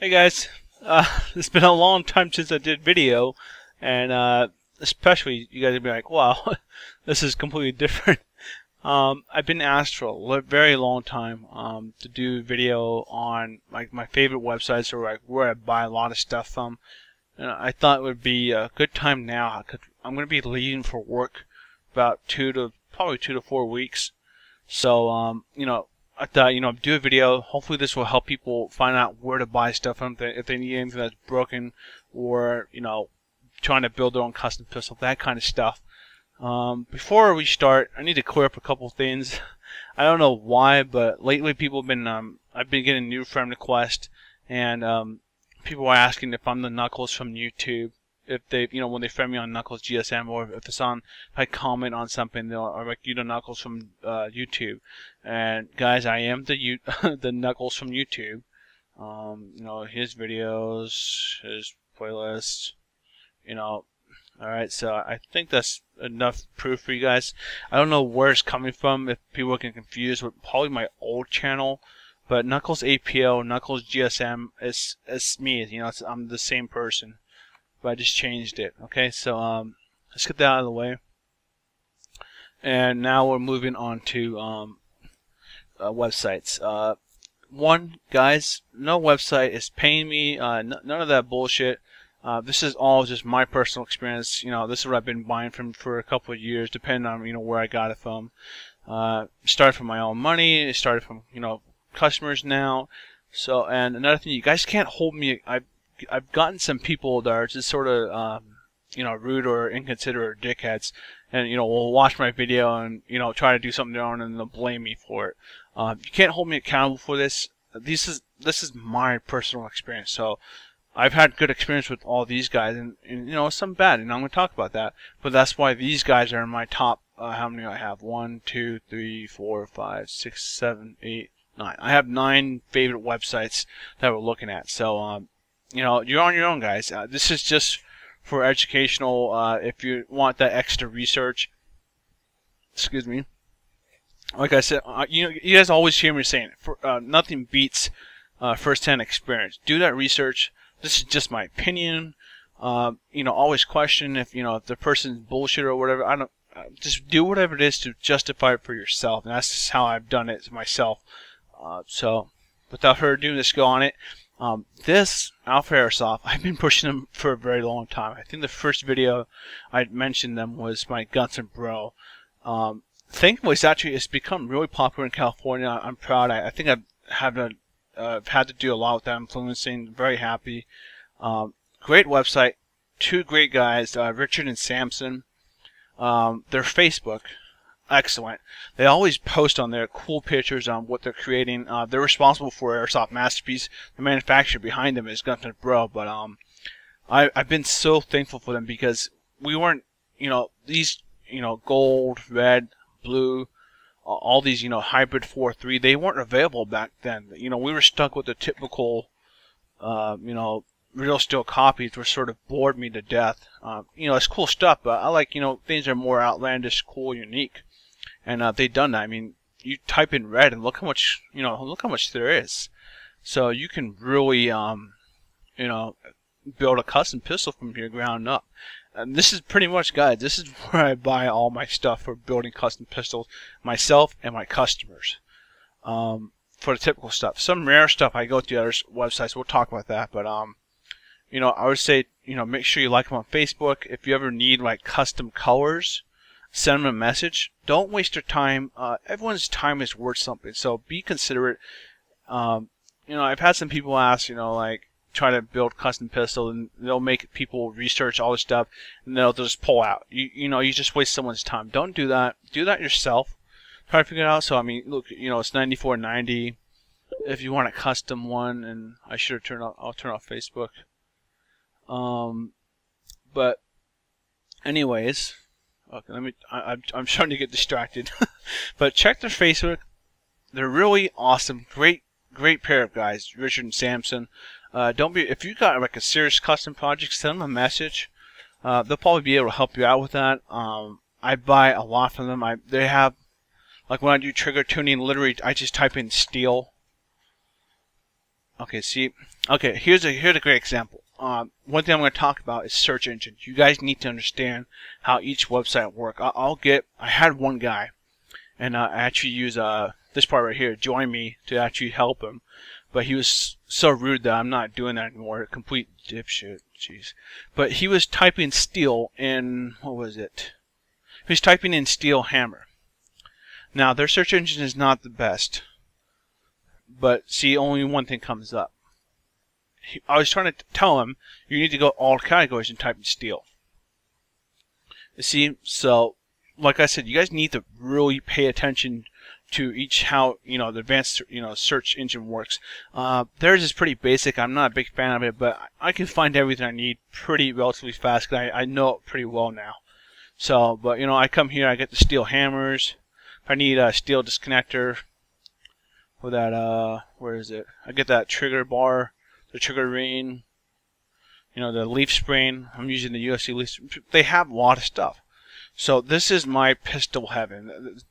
Hey guys, it's been a long time since I did video, and especially you guys will be like, wow, this is completely different. I've been asked for a very long time to do video on like my favorite websites or like where I buy a lot of stuff from. And I thought it would be a good time now because I'm going to be leaving for work about probably 2 to 4 weeks. So I thought, do a video. Hopefully this will help people find out where to buy stuff from if they need anything that's broken or, trying to build their own custom pistol, that kind of stuff. Before we start, I need to clear up a couple things. I don't know why, but lately people have been, I've been getting new friend requests, and people are asking if I'm the Knuckles from YouTube. If they, when they friend me on Knuckles GSM, or if it's on, if I comment on something, they'll like, you the Knuckles from YouTube. And guys, I am the the Knuckles from YouTube. His videos, his playlists. Alright, so I think that's enough proof for you guys. I don't know where it's coming from. If people are getting confused with probably my old channel, but Knuckles APO, Knuckles GSM, it's me. I'm the same person. But I just changed it. Okay, so let's get that out of the way. And now we're moving on to websites. One, guys, no website is paying me. None of that bullshit. This is all just my personal experience. This is what I've been buying from for a couple of years, depending on where I got it from. Started from my own money. It started from customers now. So, and another thing, you guys can't hold me. I've gotten some people that are just sort of, rude or inconsiderate or dickheads, and will watch my video and try to do something wrong and they'll blame me for it. You can't hold me accountable for this. This is my personal experience. So I've had good experience with all these guys, and some bad, and I'm going to talk about that. But that's why these guys are in my top. How many I have? 1, 2, 3, 4, 5, 6, 7, 8, 9. I have 9 favorite websites that we're looking at. So you're on your own, guys. This is just for educational. If you want that extra research, excuse me. Like I said, you guys always hear me saying nothing beats first-hand experience. Do that research. This is just my opinion. Always question if the person's bullshit or whatever. I don't. Just do whatever it is to justify it for yourself, and that's just how I've done it myself. So, without further ado, let's go on it. This Alpha Airsoft, I've been pushing them for a very long time. I think the first video I mentioned them was my Guns and Bro. Thankfully, it's become really popular in California. I'm proud. I think I've had to do a lot with that influencing. Very happy. Great website. 2 great guys, Richard and Samson. Their Facebook, excellent. They always post on there cool pictures on what they're creating. They're responsible for Airsoft Masterpiece. The manufacturer behind them is Guns N' Bro, but I've been so thankful for them because we weren't, these, gold, red, blue, all these, hybrid 4.3, they weren't available back then. We were stuck with the typical, real steel copies, which sort of bored me to death. It's cool stuff, but I like, things that are more outlandish, cool, unique. And they've done that. I mean, you type in red and look how much, look how much there is. So you can really, build a custom pistol from your ground up. And this is pretty much, guys, this is where I buy all my stuff for building custom pistols, myself and my customers. For the typical stuff. Some rare stuff I go to other websites. We'll talk about that, but I would say, make sure you like them on Facebook. If you ever need like custom colors, send them a message. Don't waste your time. Everyone's time is worth something, so be considerate. I've had some people ask, like, try to build custom pistols, and they'll make people research all this stuff, and they'll just pull out. You just waste someone's time. Don't do that. Do that yourself. Try to figure it out. So I mean, look, it's $94.90 if you want a custom one, and I should have I'll turn off Facebook. But anyways, okay, I'm starting to get distracted. But check their Facebook. They're really awesome. Great pair of guys, Richard and Samson. If you got like a serious custom project, send them a message. They'll probably be able to help you out with that. I buy a lot from them. They have, like when I do trigger tuning, literally I just type in steel. Okay, see, okay, here's a great example. One thing I'm going to talk about is search engines. You guys need to understand how each website works. I had one guy, and I actually use this part right here, join me, to actually help him. But he was so rude that I'm not doing that anymore. Complete dipshit, jeez. But he was typing steel in, what was it? He was typing in steel hammer. Now, their search engine is not the best. But see, only one thing comes up. I was trying to tell him, you need to go all categories and type in steel. You see, so, like I said, you guys need to really pay attention to each how, the advanced, search engine works. Theirs is pretty basic. I'm not a big fan of it, but I can find everything I need pretty relatively fast, because I know it pretty well now. So, but, I come here, I get the steel hammers. If I need a steel disconnector, for that, where is it? I get that trigger bar, the trigger ring, the leaf spring. I'm using the UFC leaf. They have a lot of stuff. So this is my pistol heaven.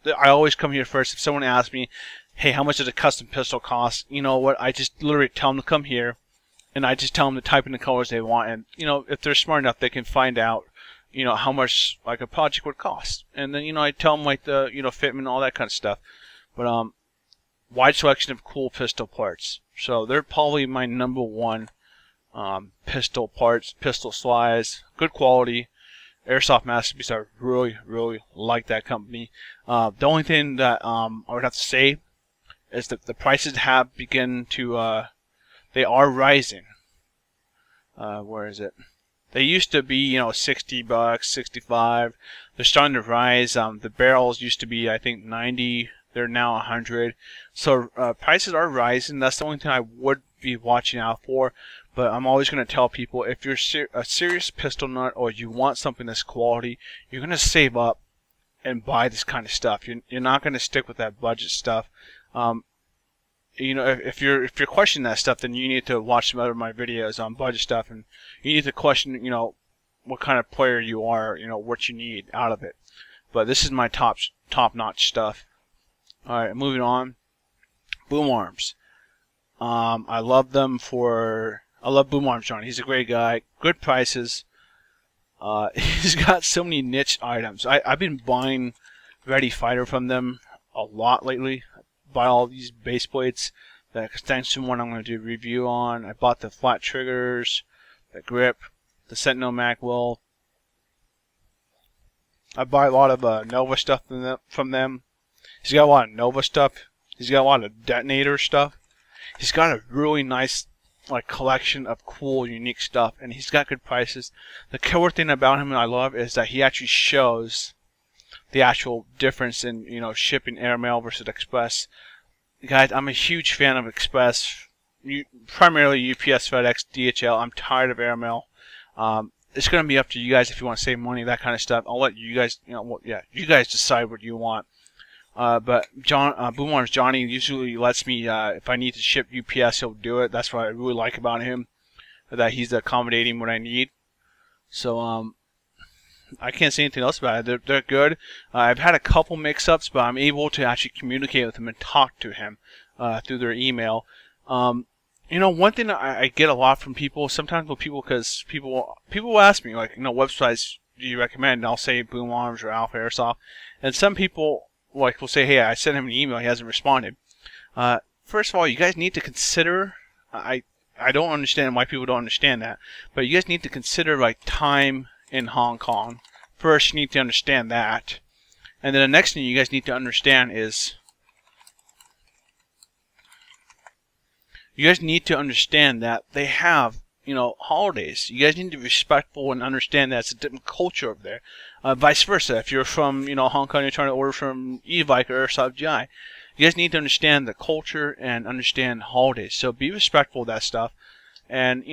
I always come here first. If someone asks me, hey, how much does a custom pistol cost? You know what? I just literally tell them to come here, and I just tell them to type in the colors they want. And, if they're smart enough, they can find out, how much, like, a project would cost. And then, I tell them, like, the, fitment and all that kind of stuff. But, wide selection of cool pistol parts. So they're probably my number one pistol parts, pistol slides, good quality. Airsoft Masterpiece, I really, really like that company. The only thing that I would have to say is that the prices have begun to, they are rising. Where is it? They used to be, $60, 65. They're starting to rise. The barrels used to be, I think, 90. They're now 100. So prices are rising. That's the only thing I would be watching out for. But I'm always going to tell people, if you're a serious pistol nut or you want something that's quality, you're going to save up and buy this kind of stuff. You're not going to stick with that budget stuff. If you're questioning that stuff, then you need to watch some other of my videos on budget stuff, and you need to question, what kind of player you are, what you need out of it. But this is my top-notch stuff. All right, moving on. Boom Arms. I love them for. I love Boom Arms Johnny. He's a great guy. Good prices. He's got so many niche items. I've been buying Ready Fighter from them a lot lately. I buy all these base plates. The extension one I'm going to do a review on. I bought the flat triggers, the grip, the Sentinel mag wheel. I buy a lot of Nova stuff from them. He's got a lot of Nova stuff. He's got a lot of detonator stuff. He's got a really nice collection of cool, unique stuff, and he's got good prices. The killer thing about him that I love is that he actually shows the actual difference in shipping airmail versus express. Guys, I'm a huge fan of express, primarily UPS, FedEx, DHL. I'm tired of airmail. It's going to be up to you guys if you want to save money, that kind of stuff. I'll let you guys, you guys decide what you want. But Boom Arms Johnny usually lets me, if I need to ship UPS, he'll do it. That's what I really like about him, that he's accommodating what I need. So, I can't say anything else about it. They're good. I've had a couple mix-ups, but I'm able to actually communicate with him and talk to him through their email. One thing I get a lot from people, sometimes with people, because people will ask me, websites do you recommend? And I'll say Boom Arms or Alpha Airsoft. And some people will say, hey, I sent him an email, he hasn't responded. First of all, you guys need to consider, I don't understand why people don't understand that, but you guys need to consider time in Hong Kong. First, you need to understand that. And then the next thing you guys need to understand is, you guys need to understand that they have, holidays. You guys need to be respectful and understand that it's a different culture over there. Vice versa. If you're from, Hong Kong, you're trying to order from e-Vike or Airsoft GI, you guys need to understand the culture and understand holidays. So be respectful of that stuff. And,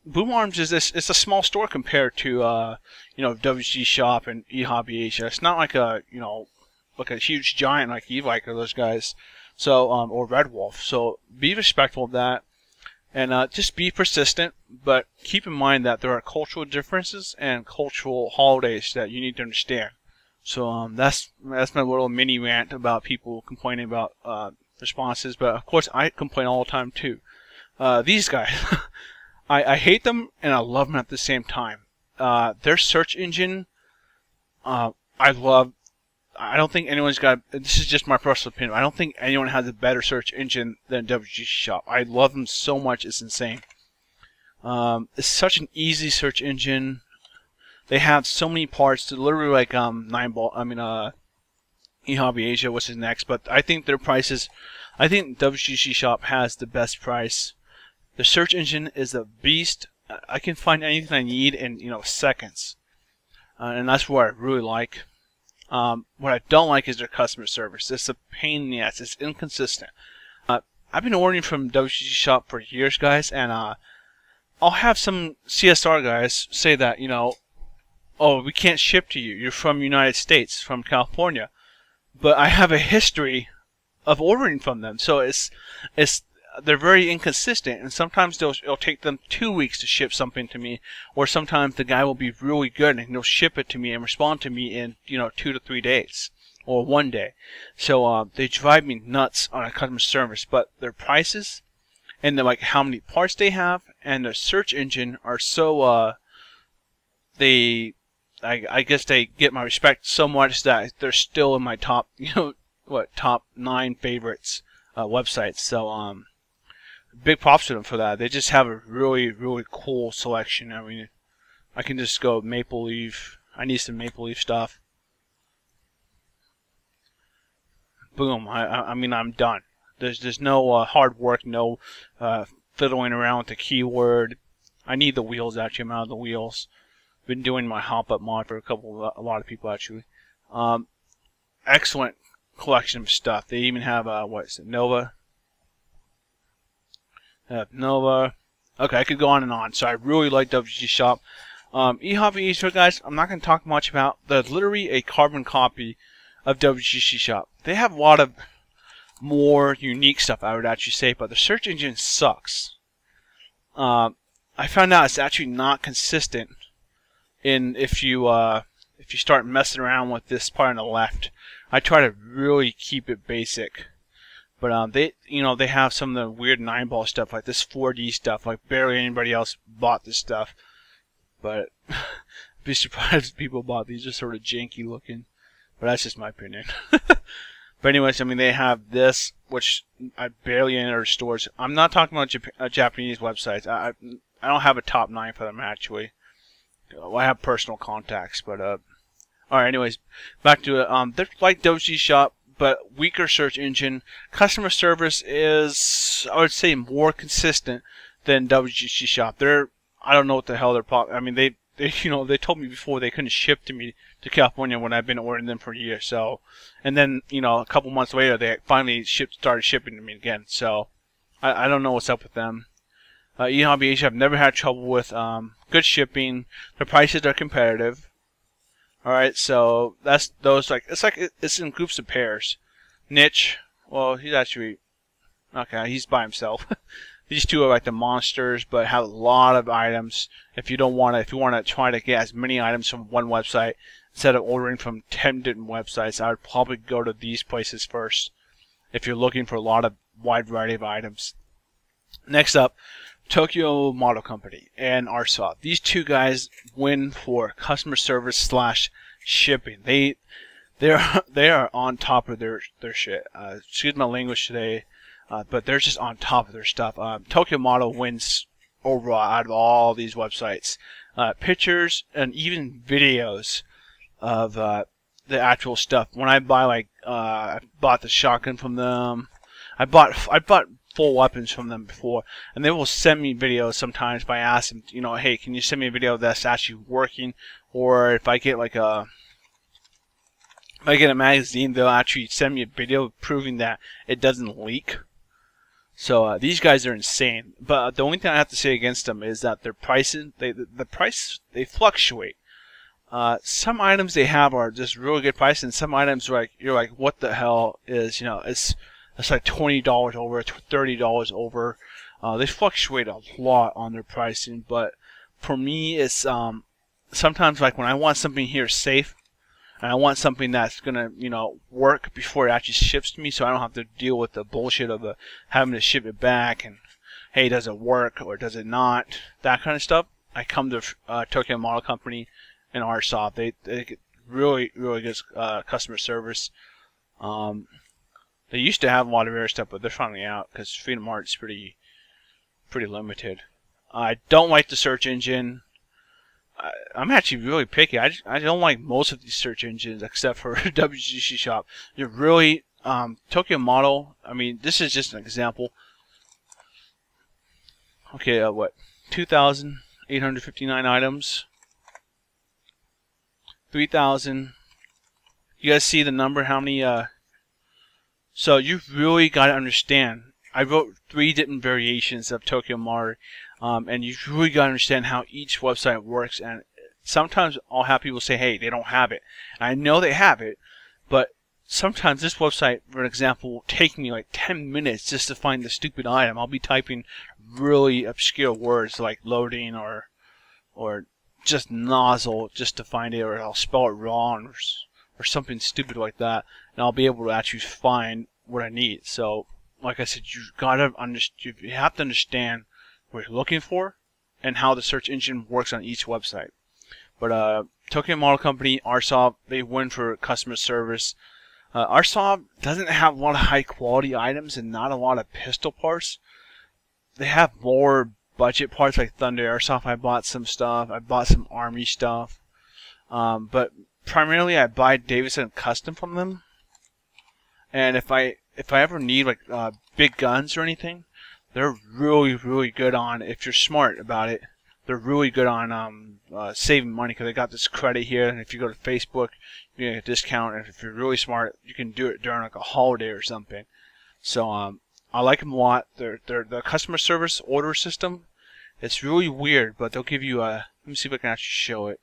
Boom Arms is it's a small store compared to, WG Shop and eHobby Asia. It's not like a huge giant like e-Vike or those guys. So, or Red Wolf. So be respectful of that. And just be persistent, but keep in mind that there are cultural differences and cultural holidays that you need to understand. So that's my little mini rant about people complaining about responses. But of course, I complain all the time too. These guys, I hate them and I love them at the same time. Their search engine, I love. I don't think anyone's got. This is just my personal opinion. I don't think anyone has a better search engine than WGC Shop. I love them so much; it's insane. It's such an easy search engine. They have so many parts. To literally like eHobby Asia, which is next. But I think their prices. I think WGC Shop has the best price. The search engine is a beast. I can find anything I need in seconds, and that's what I really like. What I don't like is their customer service. It's a pain in the ass. It's inconsistent. I've been ordering from WGC Shop for years, guys, and I'll have some CSR guys say that, oh, we can't ship to you. You're from the United States, from California. But I have a history of ordering from them, so they're very inconsistent, and sometimes it'll take them 2 weeks to ship something to me, or sometimes the guy will be really good and he'll ship it to me and respond to me in 2 to 3 days or 1 day. So they drive me nuts on a customer service, but their prices and like how many parts they have and their search engine are so I guess they get my respect so much that they're still in my top top 9 favorites websites. So big props to them for that. They just have a really, really cool selection. I mean, I can just go Maple Leaf. I need some Maple Leaf stuff. Boom. I mean, I'm done. There's no hard work, no fiddling around with the keyword. I need the wheels, actually. I'm out of the wheels. Been doing my hop up mod for a lot of people, actually. Excellent collection of stuff. They even have what is it, Nova? Nova. Okay, I could go on and on. So I really like WGC Shop. eHobby Easter, guys, I'm not going to talk much about. They're literally a carbon copy of WGC Shop. They have a lot of more unique stuff, I would actually say, but the search engine sucks. I found out it's actually not consistent if you start messing around with this part on the left. I try to really keep it basic. But they have some of the weird 9-ball stuff, like this 4D stuff. Like barely anybody else bought this stuff. But be surprised if people bought these. Are sort of janky looking. But that's just my opinion. But anyways, I mean, they have this, which I barely enter stores. I'm not talking about Japanese websites. I don't have a top 9 for them, actually. I have personal contacts, but alright, anyways, back to it. They're like WGC Shop, but weaker search engine. Customer service is, I would say, more consistent than WGC Shop. I don't know what the hell they're. I mean, they told me before they couldn't ship to me to California when I've been ordering them for years. So, and then a couple months later they finally started shipping to me again. So, I don't know what's up with them. eHobby Asia, I've never had trouble with. Good shipping. The prices are competitive. Alright, so that's those it's in groups of pairs. Niche, well, he's actually okay, he's by himself. These two are like the monsters, but have a lot of items. If you want to try to get as many items from one website instead of ordering from 10 different websites, I would probably go to these places first if you're looking for a lot of wide variety of items. Next up, Tokyo Model Company and Arsaw. These two guys win for customer service / shipping. They are on top of their shit. Excuse my language today, but they're just on top of their stuff. Tokyo Model wins overall out of all these websites. Pictures and even videos of the actual stuff. When I buy I bought the shotgun from them. I bought full weapons from them before, and they will send me videos sometimes if I ask them, hey, can you send me a video that's actually working? Or if I get a magazine, they'll actually send me a video proving that it doesn't leak. So these guys are insane. But the only thing I have to say against them is that their prices, they fluctuate. Some items they have are just really good prices, and some items you're like, what the hell is it's like $20 over, $30 over. They fluctuate a lot on their pricing, but for me, it's sometimes like when I want something here safe, and I want something that's gonna work before it actually ships to me, so I don't have to deal with the bullshit of having to ship it back and hey, does it work or does it not? That kind of stuff. I come to Tokyo Model Company and RSoft. They get really good customer service. They used to have a lot of rare stuff, but they're finally out because Freedom Art's pretty limited. I don't like the search engine. I'm actually really picky. I don't like most of these search engines except for WGC Shop. They're really Tokyo Model. I mean, this is just an example. Okay, what? 2,859 items. 3,000. You guys see the number? How many? So you've really got to understand. I wrote 3 different variations of Tokyo Model, and you've really got to understand how each website works. And sometimes I'll have people say, "Hey, they don't have it." And I know they have it, but sometimes this website, for an example, will take me like 10 minutes just to find the stupid item. I'll be typing really obscure words like loading or just nozzle just to find it, or I'll spell it wrong or something stupid like that, and I'll be able to actually find what I need. So, like I said, you have to understand what you're looking for and how the search engine works on each website. But Tokyo Model Company, RSoft, they win for customer service. RSoft doesn't have a lot of high quality items and not a lot of pistol parts. They have more budget parts like Thunder Airsoft. I bought some stuff. I bought some Army stuff. But primarily I buy Davidson Custom from them. And if I ever need like big guns or anything, they're really good on, if you're smart about it, they're really good on saving money because they got this credit here, and if you go to Facebook, you get a discount, and if you're really smart, you can do it during like a holiday or something. So I like them a lot. The customer service order system, it's really weird, but they'll give you a, let me see if I can actually show it.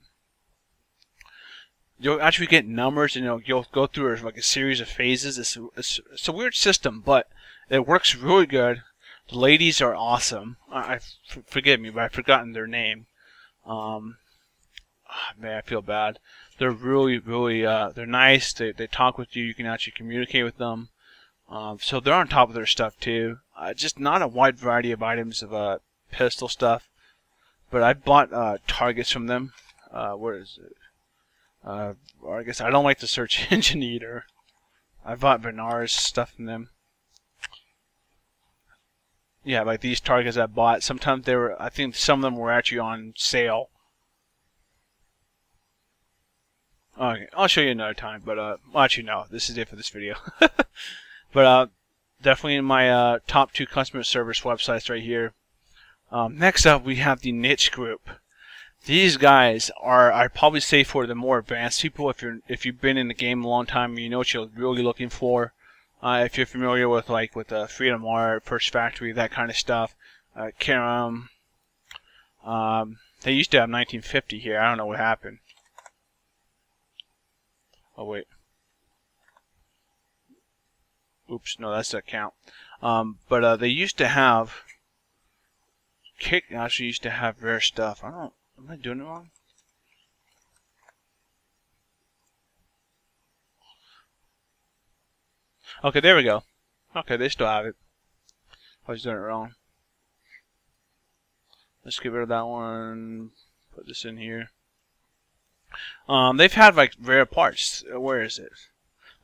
You'll actually get numbers, and you'll go through like a series of phases. It's a weird system, but it works really good. The ladies are awesome. Forgive me, but I've forgotten their name. Man, I feel bad. They're really they're nice. They talk with you. You can actually communicate with them. So they're on top of their stuff too. Just not a wide variety of items of pistol stuff. But I bought targets from them. Where is it? Or I guess I don't like the search engine either. I bought Venar's stuff from them. Yeah, like these targets I bought. Sometimes they were, I think some of them were actually on sale. Okay, I'll show you another time. But well, actually no, this is it for this video. But definitely in my top 2 customer service websites right here. Next up, we have the Niche Group. These guys are, I'd probably say, for the more advanced people. If you've been in the game a long time, you know what you're really looking for. If you're familiar with Freedom Art, First Factory, that kind of stuff, Karam. They used to have 1950 here. I don't know what happened. Oh wait. Oops, no, that's the account. But they used to have. Kick actually used to have rare stuff. Am I doing it wrong? Okay, there we go. Okay, they still have it. I was doing it wrong. Let's get rid of that one. Put this in here. They've had like rare parts. Where is it?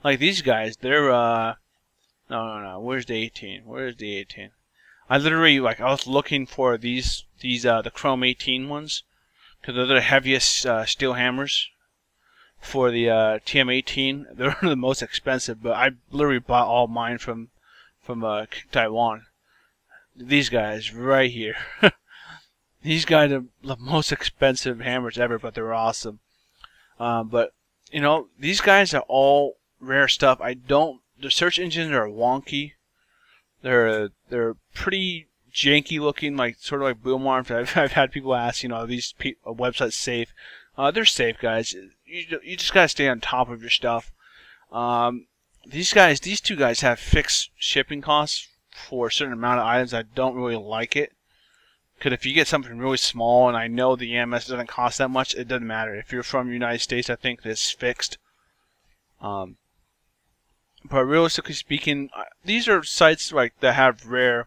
Like these guys, they're no. Where's the 18? Where's the 18? I literally I was looking for these the Chrome 18 ones because they're the heaviest steel hammers for the TM18. They're the most expensive, but I literally bought all mine from Taiwan. These guys right here. These guys are the most expensive hammers ever, but they're awesome. But these guys are all rare stuff. The search engines are wonky. They're pretty janky looking, sort of like boom arms. I've had people ask, are these websites safe? They're safe, guys. You just gotta stay on top of your stuff. These 2 guys have fixed shipping costs for a certain amount of items. I don't really like it, because if you get something really small, and I know the EMS doesn't cost that much, it doesn't matter. If you're from the United States, I think it's fixed. But realistically speaking, these are sites that have rare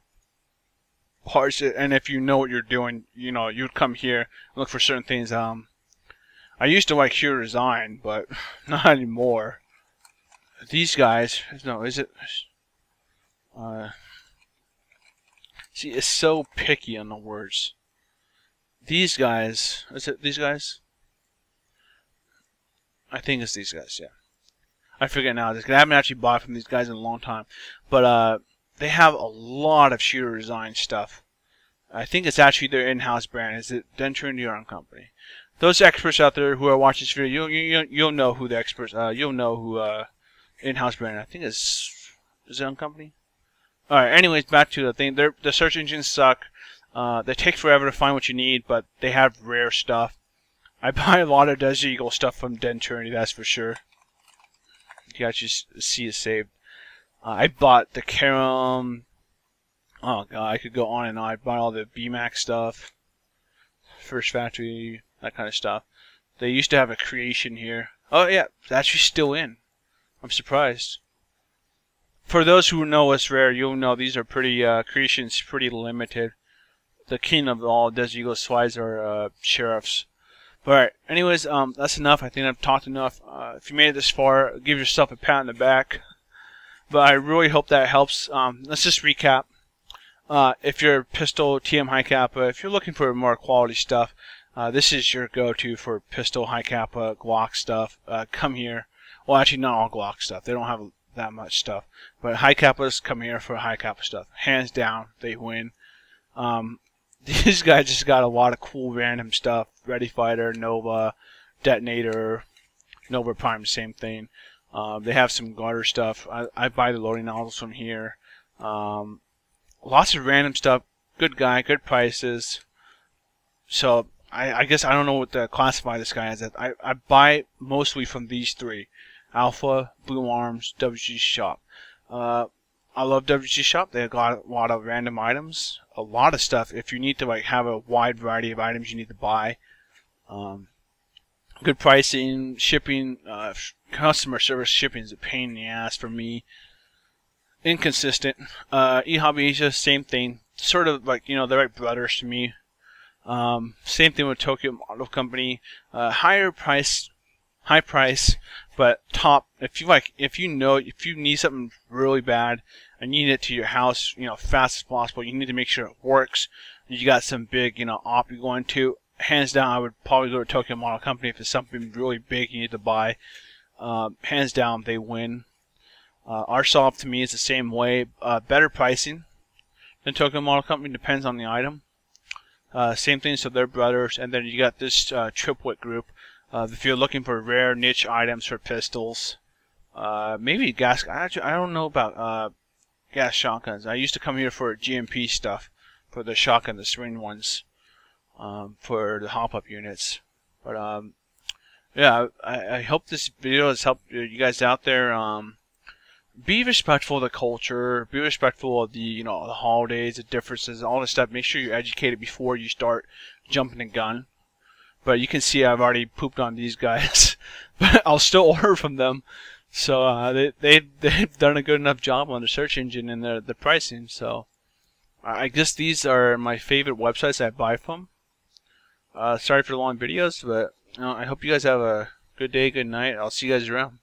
parts, and if you know what you're doing, you know, you'd come here and look for certain things. I used to like Hero Design, but not anymore. These guys, no, is it? See, it's so picky on the words. These guys, is it these guys? I think it's these guys, yeah. I forget now. I haven't actually bought from these guys in a long time. But they have a lot of shooter design stuff. I think it's actually their in-house brand. Is it Denture and Yarn Company? Those experts out there who are watching this video, you'll know who the experts. You'll know who in-house brand. I think is it on company. All right. Anyways, back to the thing. The search engines suck. They take forever to find what you need, but they have rare stuff. I buy a lot of Desert Eagle stuff from Denture, that's for sure. You can actually see it saved. I bought the Karam. Oh god, I could go on and on. I bought all the BMAX stuff, First Factory, that kind of stuff. They used to have a creation here. Oh yeah, it's actually still in. I'm surprised. For those who know what's rare, you'll know these are pretty creations, pretty limited. The king of all Desert Eagle slides are sheriffs. But alright, anyways, that's enough. I think I've talked enough. If you made it this far, give yourself a pat on the back. But I really hope that helps. Let's just recap. If you're pistol, TM high kappa, if you're looking for more quality stuff, this is your go-to for pistol, high kappa, Glock stuff. Come here. Well, actually, not all Glock stuff. They don't have that much stuff. But high kappas come here for high kappa stuff. Hands down, they win. These guys just got a lot of cool random stuff. Ready Fighter, Nova, Detonator, Nova Prime, same thing. They have some garter stuff. I buy the loading nozzles from here. Lots of random stuff. Good guy, good prices. So I guess I don't know what to classify this guy as. I buy mostly from these three: Alpha, Blue Arms, WG Shop. I love WG Shop. They've got a lot of random items, a lot of stuff. If you need to like have a wide variety of items you need to buy, good pricing, shipping, customer service shipping is a pain in the ass for me. Inconsistent. eHobby Asia, same thing. Sort of like, you know, they're like brothers to me. Same thing with Tokyo Model Company. High price, but top. If you need something really bad and you need it to your house, you know, fast as possible, you need to make sure it works. You got some big, you know, op you're going to. Hands down, I would probably go to Tokyo Model Company if it's something really big you need to buy. Hands down, they win. Arsolve to me is the same way. Better pricing than Tokyo Model Company, depends on the item. Same thing, so they're brothers. And then you got this triplet group. If you're looking for rare niche items for pistols, maybe gas. I don't know about gas shotguns. I used to come here for GMP stuff, for the shotgun, the spring ones, for the hop-up units. But yeah, I hope this video has helped you guys out there. Be respectful of the culture. Be respectful of the, you know, the holidays, the differences, all this stuff. Make sure you're educated before you start jumping the gun. But you can see I've already pooped on these guys, but I'll still order from them. So they've done a good enough job on the search engine and the pricing. So I guess these are my favorite websites I buy from. Sorry for the long videos, but you know, I hope you guys have a good day, good night. I'll see you guys around.